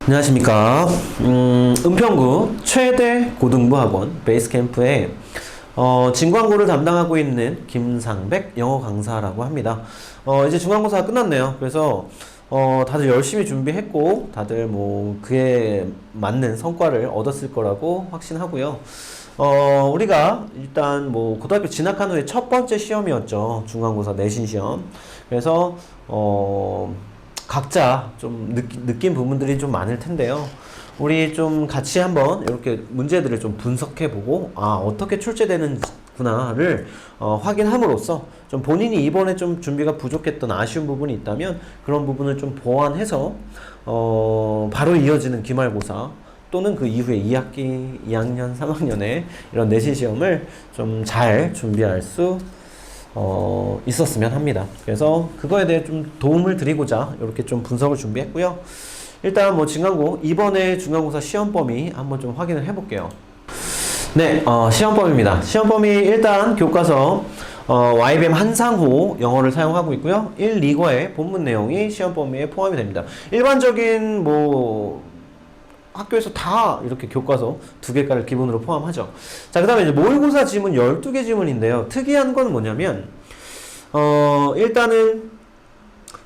안녕하십니까. 은평구 최대 고등부학원 베이스캠프에 진광고를 담당하고 있는 김상백 영어 강사라고 합니다. 이제 중간고사가 끝났네요. 그래서 다들 열심히 준비했고 다들 뭐 그에 맞는 성과를 얻었을 거라고 확신하고요. 우리가 일단 뭐 고등학교 진학한 후에 첫 번째 시험이었죠. 중간고사 내신 시험. 그래서 각자 좀 느낀 부분들이 좀 많을 텐데요. 우리 좀 같이 한번 이렇게 문제들을 좀 분석해보고, 어떻게 출제되는구나를 확인함으로써 좀 본인이 이번에 좀 준비가 부족했던 아쉬운 부분이 있다면 그런 부분을 좀 보완해서 바로 이어지는 기말고사 또는 그 이후에 2학기, 2학년, 3학년에 이런 내신 시험을 좀 잘 준비할 수 있었으면 합니다. 그래서 그거에 대해 좀 도움을 드리고자 이렇게 좀 분석을 준비했고요. 일단 뭐 진강고 이번에 중간고사 시험 범위 한번 좀 확인을 해볼게요. 네, 시험 범위입니다. 시험 범위 일단 교과서 YBM 한상호 영어를 사용하고 있고요. 1, 2과의 본문 내용이 시험 범위에 포함이 됩니다. 일반적인 뭐 학교에서 다 이렇게 교과서 2개가를 기본으로 포함하죠. 자, 그 다음에 이제 모의고사 지문 12개 지문인데요. 특이한 건 뭐냐면, 일단은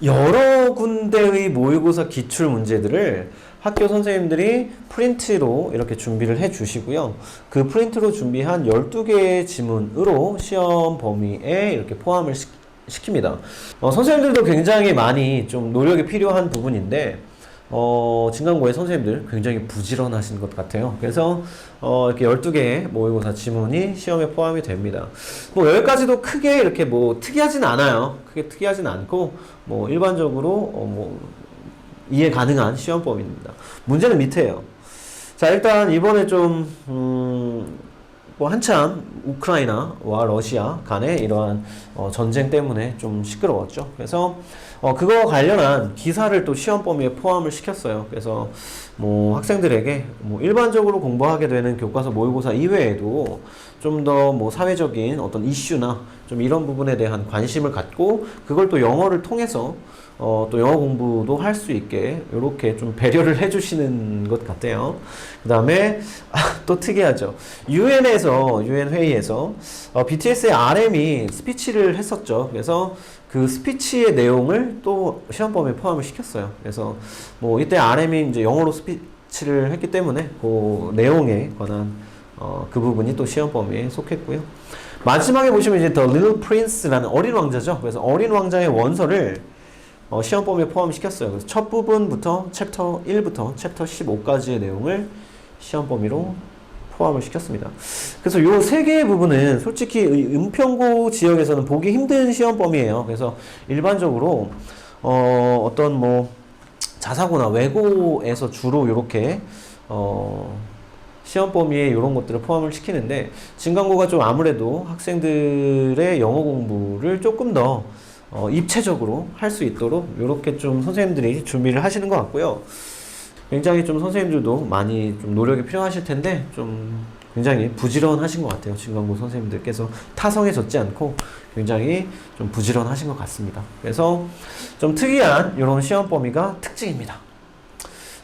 여러 군데의 모의고사 기출 문제들을 학교 선생님들이 프린트로 이렇게 준비를 해 주시고요. 그 프린트로 준비한 12개의 지문으로 시험 범위에 이렇게 포함을 시킵니다. 선생님들도 굉장히 많이 좀 노력이 필요한 부분인데, 진강고의 선생님들 굉장히 부지런하신 것 같아요. 그래서 이렇게 12개의 모의고사 지문이 시험에 포함이 됩니다. 뭐 여기까지도 크게 이렇게 뭐 특이하진 않아요. 크게 특이하진 않고 뭐 일반적으로 뭐 이해 가능한 시험법입니다. 문제는 밑에요. 자, 일단 이번에 좀 뭐 한참 우크라이나와 러시아 간의 이러한 전쟁 때문에 좀 시끄러웠죠. 그래서 그거 관련한 기사를 또 시험 범위에 포함을 시켰어요. 그래서 뭐 학생들에게 뭐 일반적으로 공부하게 되는 교과서 모의고사 이외에도 좀 더 뭐 사회적인 어떤 이슈나 좀 이런 부분에 대한 관심을 갖고 그걸 또 영어를 통해서 또 영어 공부도 할 수 있게 이렇게 좀 배려를 해주시는 것 같아요. 그 다음에 또 특이하죠. UN 회의에서 BTS의 RM이 스피치를 했었죠. 그래서 그 스피치의 내용을 또 시험 범위에 포함을 시켰어요. 그래서 뭐 이때 RM이 이제 영어로 스피치를 했기 때문에 그 내용에 관한 그 부분이 또 시험 범위에 속했고요. 마지막에 보시면 이제 The Little Prince라는 어린 왕자죠. 그래서 어린 왕자의 원서를 시험 범위에 포함시켰어요. 그래서 첫 부분부터 챕터 1부터 챕터 15까지의 내용을 시험 범위로 포함을 시켰습니다. 그래서 요 세 개의 부분은 솔직히 은평고 지역에서는 보기 힘든 시험 범위예요. 그래서 일반적으로 어떤 뭐 자사고나 외고에서 주로 이렇게 시험 범위에 이런 것들을 포함을 시키는데 진강고가 좀 아무래도 학생들의 영어 공부를 조금 더 입체적으로 할 수 있도록 이렇게 좀 선생님들이 준비를 하시는 것 같고요. 굉장히 좀 선생님들도 많이 좀 노력이 필요하실 텐데 좀 굉장히 부지런하신 것 같아요. 진강고 선생님들께서 타성에 젖지 않고 굉장히 좀 부지런하신 것 같습니다. 그래서 좀 특이한 이런 시험 범위가 특징입니다.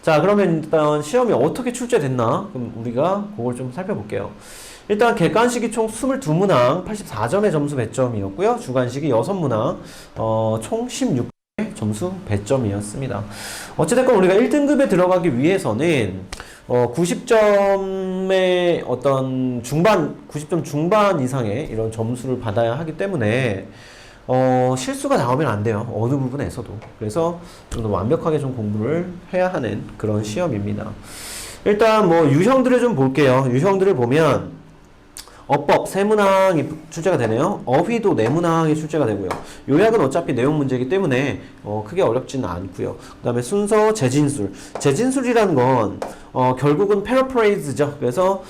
자, 그러면 일단 시험이 어떻게 출제됐나? 그럼 우리가 그걸 좀 살펴볼게요. 일단 객관식이 총 22문항 84점의 점수 배점이었고요. 주관식이 6문항 총 16점의 점수 배점이었습니다. 어찌됐건 우리가 1등급에 들어가기 위해서는 90점의 어떤 90점 중반 이상의 이런 점수를 받아야 하기 때문에 실수가 나오면 안 돼요. 어느 부분에서도. 그래서 좀 더 완벽하게 좀 공부를 해야 하는 그런 시험입니다. 일단 뭐 유형들을 좀 볼게요. 유형들을 보면 어법 3문항이 출제가 되네요. 어휘도 4문항이 출제가 되고요. 요약은 어차피 내용 문제이기 때문에 크게 어렵지는 않고요. 그 다음에 순서 재진술. 재진술이라는 건 결국은 패러프레이즈죠. 그래서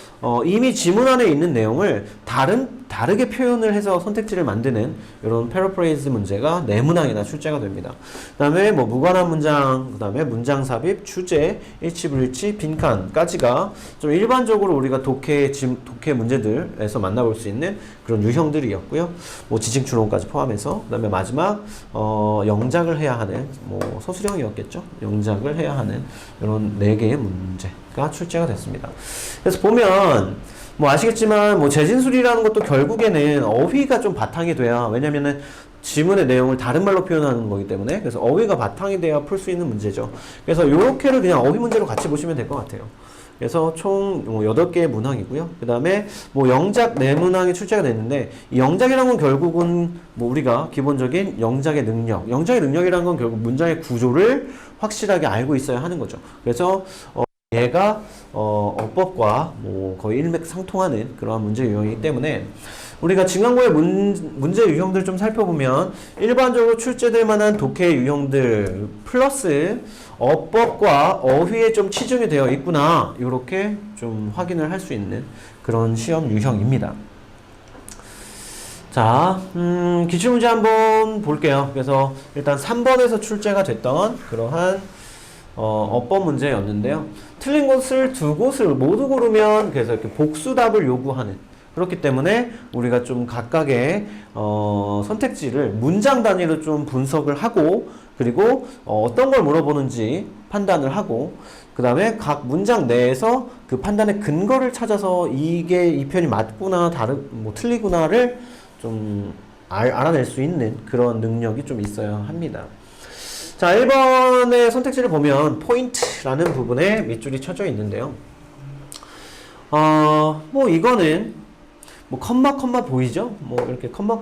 이미 지문 안에 있는 내용을 다른 다르게 표현을 해서 선택지를 만드는 이런 패러프레이즈 문제가 내문항이나 출제가 됩니다. 그 다음에 뭐 무관한 문장, 그 다음에 문장 삽입, 주제, 일치불일치, 빈칸까지가 좀 일반적으로 우리가 독해 문제들에서 만나볼 수 있는 그런 유형들이었고요. 뭐 지칭추론까지 포함해서. 그 다음에 마지막 영작을 해야 하는, 뭐 서술형이었겠죠. 영작을 해야 하는 이런 4개의 문제가 출제가 됐습니다. 그래서 보면 뭐 아시겠지만 뭐 재진술이라는 것도 결국에는 어휘가 좀 바탕이 돼야, 왜냐면은 지문의 내용을 다른 말로 표현하는 거기 때문에, 그래서 어휘가 바탕이 돼야 풀 수 있는 문제죠. 그래서 요렇게를 그냥 어휘 문제로 같이 보시면 될 것 같아요. 그래서 총 8개의 문항이고요. 그 다음에 뭐 영작 내문항이 출제가 됐는데, 이 영작이라는 건 결국은 뭐 우리가 기본적인 영작의 능력이라는 건 결국 문장의 구조를 확실하게 알고 있어야 하는 거죠. 그래서 얘가 어법과 뭐 거의 일맥상통하는 그러한 문제 유형이기 때문에 우리가 진강고의 문제 유형들 좀 살펴보면 일반적으로 출제될 만한 독해 유형들 플러스 어법과 어휘에 좀 치중이 되어 있구나, 이렇게 좀 확인을 할 수 있는 그런 시험 유형입니다. 자, 기출문제 한번 볼게요. 그래서 일단 3번에서 출제가 됐던 그러한 어법 문제였는데요. 틀린 곳을 2곳을 모두 고르면 그래서 이렇게 복수답을 요구하는, 그렇기 때문에 우리가 좀 각각의 선택지를 문장 단위로 좀 분석을 하고, 그리고 어떤 걸 물어보는지 판단을 하고, 그 다음에 각 문장 내에서 그 판단의 근거를 찾아서 이게 이 표현이 맞구나, 뭐 틀리구나를 좀 알아낼 수 있는 그런 능력이 좀 있어야 합니다. 자, 1번의 선택지를 보면 포인트라는 부분에 밑줄이 쳐져 있는데요. 뭐 이거는 뭐 컴마 보이죠? 뭐 이렇게 컴마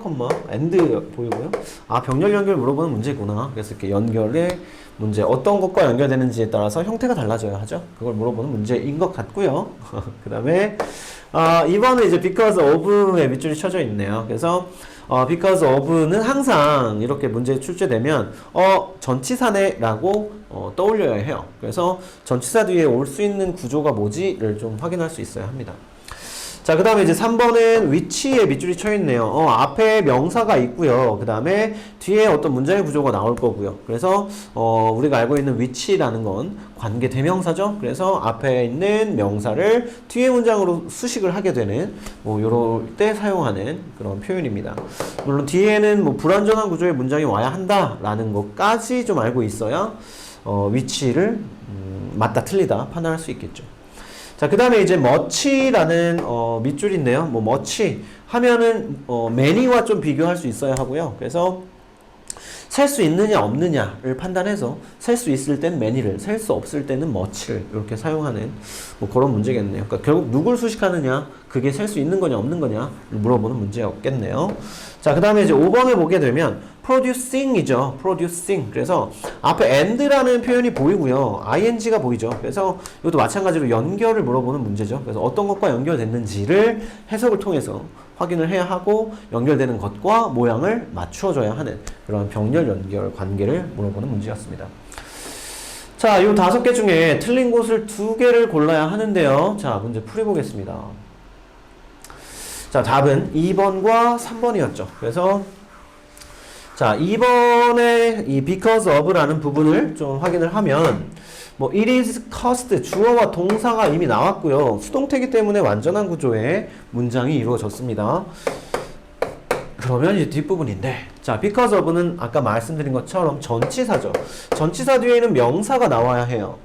엔드 보이고요. 아, 병렬 연결 물어보는 문제구나. 그래서 이렇게 연결의 문제, 어떤 것과 연결되는지에 따라서 형태가 달라져야 하죠. 그걸 물어보는 문제인 것 같고요. 그 다음에 2번은 이제 because of의 밑줄이 쳐져 있네요. 그래서 because of는 항상 이렇게 문제 출제되면 전치사네 라고 떠올려야 해요. 그래서 전치사 뒤에 올 수 있는 구조가 뭐지를 좀 확인할 수 있어야 합니다. 자, 그 다음에 이제 3번은 위치에 밑줄이 쳐 있네요. 앞에 명사가 있고요. 그 다음에 뒤에 어떤 문장의 구조가 나올 거고요. 그래서 우리가 알고 있는 위치라는 건 관계 대명사죠. 그래서 앞에 있는 명사를 뒤에 문장으로 수식을 하게 되는, 뭐 요럴 때 사용하는 그런 표현입니다. 물론 뒤에는 뭐 불완전한 구조의 문장이 와야 한다라는 것까지 좀 알고 있어야 위치를 맞다 틀리다 판단할 수 있겠죠. 자, 그 다음에 이제 much라는 밑줄인데요. 뭐 much 하면은 many와 좀 비교할 수 있어야 하고요. 그래서 셀 수 있느냐 없느냐를 판단해서 셀 수 있을 땐 many를, 셀 수 없을 때는 much를 이렇게 사용하는 뭐 그런 문제겠네요. 그러니까 결국 누굴 수식하느냐, 그게 셀 수 있는 거냐 없는 거냐를 물어보는 문제였겠네요. 자, 그 다음에 이제 5번을 보게 되면 producing이죠. producing. 그래서 앞에 and라는 표현이 보이고요. ing가 보이죠. 그래서 이것도 마찬가지로 연결을 물어보는 문제죠. 그래서 어떤 것과 연결됐는지를 해석을 통해서 확인을 해야 하고, 연결되는 것과 모양을 맞추어줘야 하는 그런 병렬 연결 관계를 물어보는 문제였습니다. 자, 이 5개 중에 틀린 곳을 2개를 골라야 하는데요. 자, 문제 풀어보겠습니다. 자, 답은 2번과 3번이었죠. 그래서 자, 2번의 이 because of라는 부분을 좀 확인을 하면, 뭐 it is cost, 주어와 동사가 이미 나왔고요. 수동태이기 때문에 완전한 구조의 문장이 이루어졌습니다. 그러면 이제 뒷부분인데, 자, because of는 아까 말씀드린 것처럼 전치사죠. 전치사 뒤에는 명사가 나와야 해요.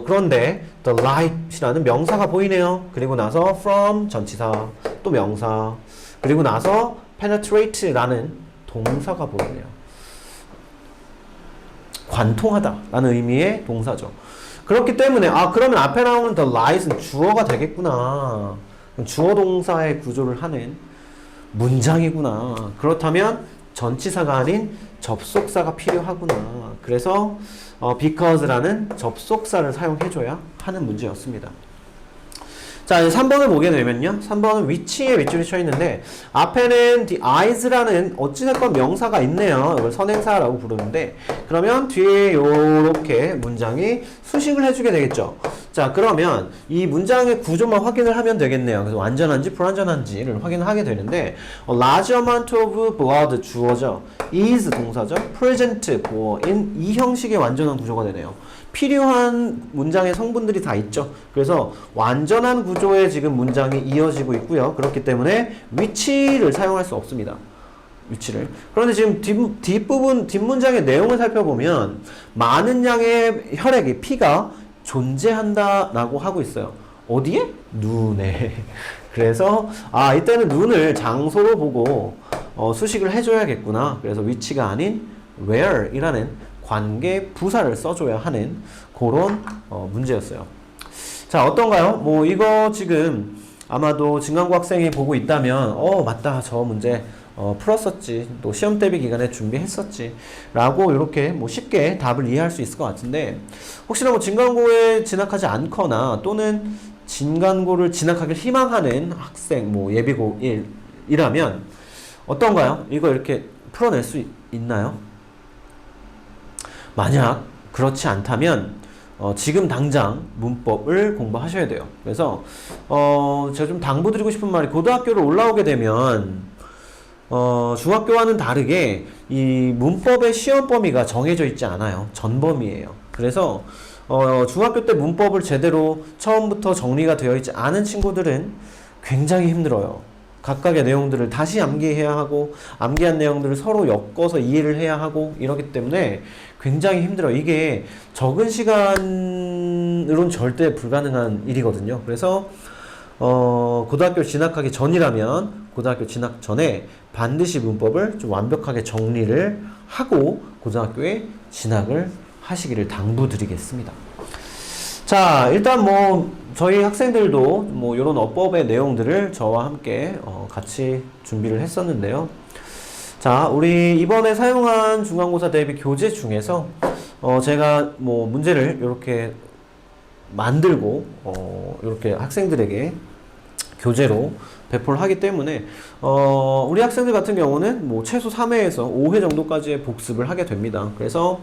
그런데 the light이라는 명사가 보이네요. 그리고 나서 from 전치사, 또 명사, 그리고 나서 penetrate라는 동사가 보이네요. 관통하다 라는 의미의 동사죠. 그렇기 때문에 그러면 앞에 나오는 the light은 주어가 되겠구나. 주어 동사의 구조를 하는 문장이구나. 그렇다면 전치사가 아닌 접속사가 필요하구나. 그래서 because라는 접속사를 사용해줘야 하는 문제였습니다. 자, 이제 3번을 보게 되면요. 3번은 위치에 윗줄이 쳐 있는데, 앞에는 the eyes라는 어찌됐건 명사가 있네요. 이걸 선행사라고 부르는데, 그러면 뒤에 요렇게 문장이 수식을 해주게 되겠죠. 자, 그러면 이 문장의 구조만 확인을 하면 되겠네요. 그래서 완전한지 불완전한지를 확인을 하게 되는데, large amount of blood 주어죠. is 동사죠. present in 이 형식의 완전한 구조가 되네요. 필요한 문장의 성분들이 다 있죠. 그래서 완전한 구조의 지금 문장이 이어지고 있고요. 그렇기 때문에 위치를 사용할 수 없습니다. 위치를. 그런데 지금 뒷부분, 뒷문장의 내용을 살펴보면 많은 양의 혈액이, 피가 존재한다라고 하고 있어요. 어디에? 눈에. 그래서 이때는 눈을 장소로 보고 수식을 해줘야겠구나. 그래서 위치가 아닌 where이라는 관계 부사를 써줘야 하는 그런 문제였어요. 자, 어떤가요? 뭐 이거 지금 아마도 진강고 학생이 보고 있다면 맞다, 저 문제 풀었었지, 또 시험 대비 기간에 준비했었지 라고 이렇게 뭐 쉽게 답을 이해할 수 있을 것 같은데, 혹시나 뭐 진강고에 진학하지 않거나 또는 진강고를 진학하길 희망하는 학생, 뭐 예비고일이라면 어떤가요? 이거 이렇게 풀어낼 수 있나요? 만약 그렇지 않다면 지금 당장 문법을 공부하셔야 돼요. 그래서 제가 좀 당부드리고 싶은 말이, 고등학교를 올라오게 되면 중학교와는 다르게 이 문법의 시험 범위가 정해져 있지 않아요. 전범위예요. 그래서 중학교 때 문법을 제대로 처음부터 정리가 되어 있지 않은 친구들은 굉장히 힘들어요. 각각의 내용들을 다시 암기해야 하고, 암기한 내용들을 서로 엮어서 이해를 해야 하고, 이러기 때문에 굉장히 힘들어요. 이게 적은 시간으로는 절대 불가능한 일이거든요. 그래서 고등학교 진학하기 전이라면 고등학교 진학 전에 반드시 문법을 좀 완벽하게 정리를 하고 고등학교에 진학을 하시기를 당부드리겠습니다. 자, 일단 뭐 저희 학생들도 뭐 이런 어법의 내용들을 저와 함께 같이 준비를 했었는데요. 자, 우리 이번에 사용한 중간고사 대비 교재 중에서 제가 뭐 문제를 이렇게 만들고 이렇게 학생들에게 교재로 배포를 하기 때문에 우리 학생들 같은 경우는 뭐 최소 3회에서 5회 정도까지의 복습을 하게 됩니다. 그래서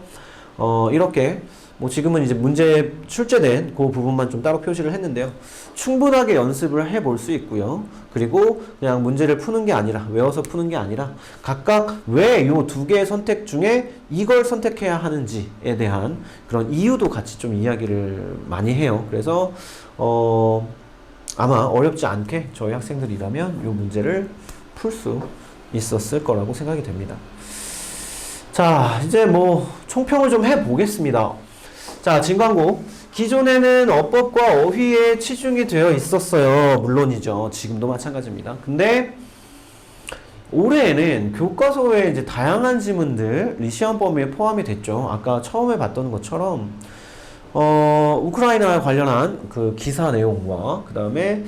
이렇게 뭐 지금은 이제 문제 출제된 그 부분만 좀 따로 표시를 했는데요. 충분하게 연습을 해볼 수 있고요. 그리고 그냥 문제를 푸는 게 아니라, 외워서 푸는 게 아니라 각각 왜 요 두 개의 선택 중에 이걸 선택해야 하는지에 대한 그런 이유도 같이 좀 이야기를 많이 해요. 그래서 아마 어렵지 않게 저희 학생들이라면 요 문제를 풀 수 있었을 거라고 생각이 됩니다. 자, 이제 뭐 총평을 좀 해보겠습니다. 자, 진강고. 기존에는 어법과 어휘에 치중이 되어 있었어요. 물론이죠. 지금도 마찬가지입니다. 근데 올해에는 교과서에 이제 다양한 지문들이 시험 범위에 포함이 됐죠. 아까 처음에 봤던 것처럼 우크라이나와 관련한 그 기사 내용과 그 다음에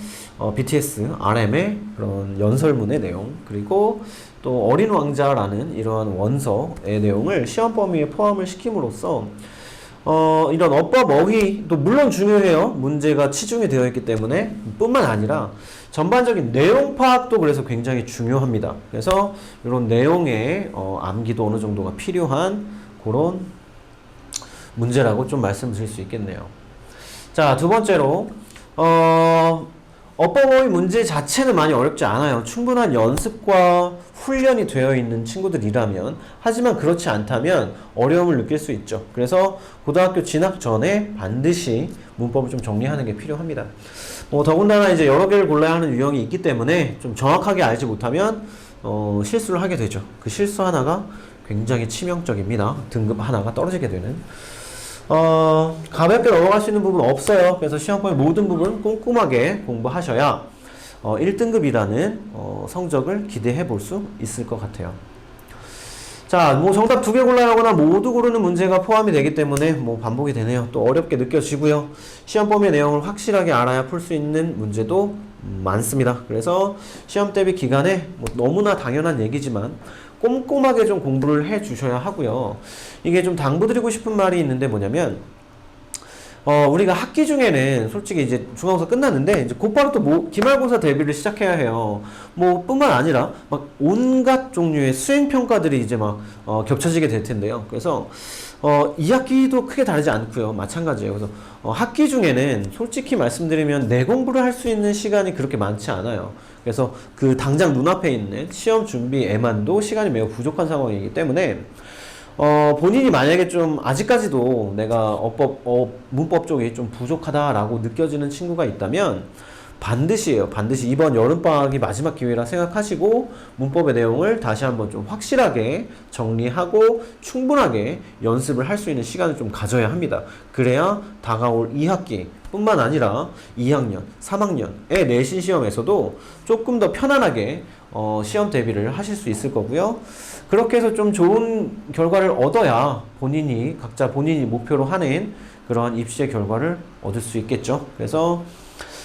BTS, RM의 그런 연설문의 내용, 그리고 또 어린 왕자라는 이러한 원서의 내용을 시험 범위에 포함을 시킴으로써 이런 어법, 어휘도 물론 중요해요. 문제가 치중이 되어 있기 때문에. 뿐만 아니라 전반적인 내용 파악도 그래서 굉장히 중요합니다. 그래서 이런 내용의 암기도 어느 정도가 필요한 그런 문제라고 좀 말씀드릴 수 있겠네요. 자, 두 번째로 어법, 어휘 문제 자체는 많이 어렵지 않아요. 충분한 연습과 훈련이 되어 있는 친구들이라면. 하지만 그렇지 않다면 어려움을 느낄 수 있죠. 그래서 고등학교 진학 전에 반드시 문법을 좀 정리하는 게 필요합니다. 더군다나 이제 여러 개를 골라야 하는 유형이 있기 때문에 좀 정확하게 알지 못하면 실수를 하게 되죠. 그 실수 하나가 굉장히 치명적입니다. 등급 하나가 떨어지게 되는. 가볍게 넘어갈 수 있는 부분은 없어요. 그래서 시험범위 모든 부분 꼼꼼하게 공부하셔야 1등급이라는 성적을 기대해 볼 수 있을 것 같아요. 자, 뭐 정답 2개 골라야 하거나 모두 고르는 문제가 포함이 되기 때문에 뭐 반복이 되네요. 또 어렵게 느껴지고요. 시험범위 내용을 확실하게 알아야 풀 수 있는 문제도 많습니다. 그래서 시험 대비 기간에 뭐 너무나 당연한 얘기지만 꼼꼼하게 좀 공부를 해 주셔야 하고요. 이게 좀 당부드리고 싶은 말이 있는데 뭐냐면 우리가 학기 중에는 솔직히 이제 중간고사 끝났는데 이제 곧바로 또 기말고사 대비를 시작해야 해요. 뭐 뿐만 아니라 막 온갖 종류의 수행 평가들이 이제 막 겹쳐지게 될 텐데요. 그래서 2학기도 크게 다르지 않고요. 마찬가지예요. 그래서 학기 중에는 솔직히 말씀드리면 내 공부를 할 수 있는 시간이 그렇게 많지 않아요. 그래서 그 당장 눈앞에 있는 시험 준비에만도 시간이 매우 부족한 상황이기 때문에 본인이 만약에 좀 아직까지도 내가 문법 쪽이 좀 부족하다라고 느껴지는 친구가 있다면 반드시 이번 여름방학이 마지막 기회라 생각하시고 문법의 내용을 다시 한번 좀 확실하게 정리하고 충분하게 연습을 할 수 있는 시간을 좀 가져야 합니다. 그래야 다가올 2학기 뿐만 아니라 2학년, 3학년의 내신 시험에서도 조금 더 편안하게 시험 대비를 하실 수 있을 거고요. 그렇게 해서 좀 좋은 결과를 얻어야 각자 본인이 목표로 하는 그러한 입시의 결과를 얻을 수 있겠죠. 그래서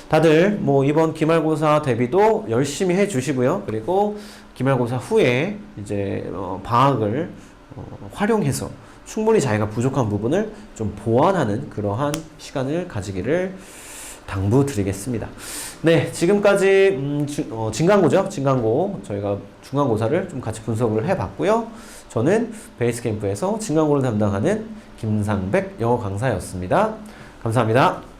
다들 뭐 이번 기말고사 대비도 열심히 해 주시고요. 그리고 기말고사 후에 이제 방학을 활용해서 충분히 자기가 부족한 부분을 좀 보완하는 그러한 시간을 가지기를 당부드리겠습니다. 네, 지금까지 진강고죠. 진강고 저희가 중간고사를 좀 같이 분석을 해봤고요. 저는 베이스캠프에서 진강고를 담당하는 김상백 영어 강사였습니다. 감사합니다.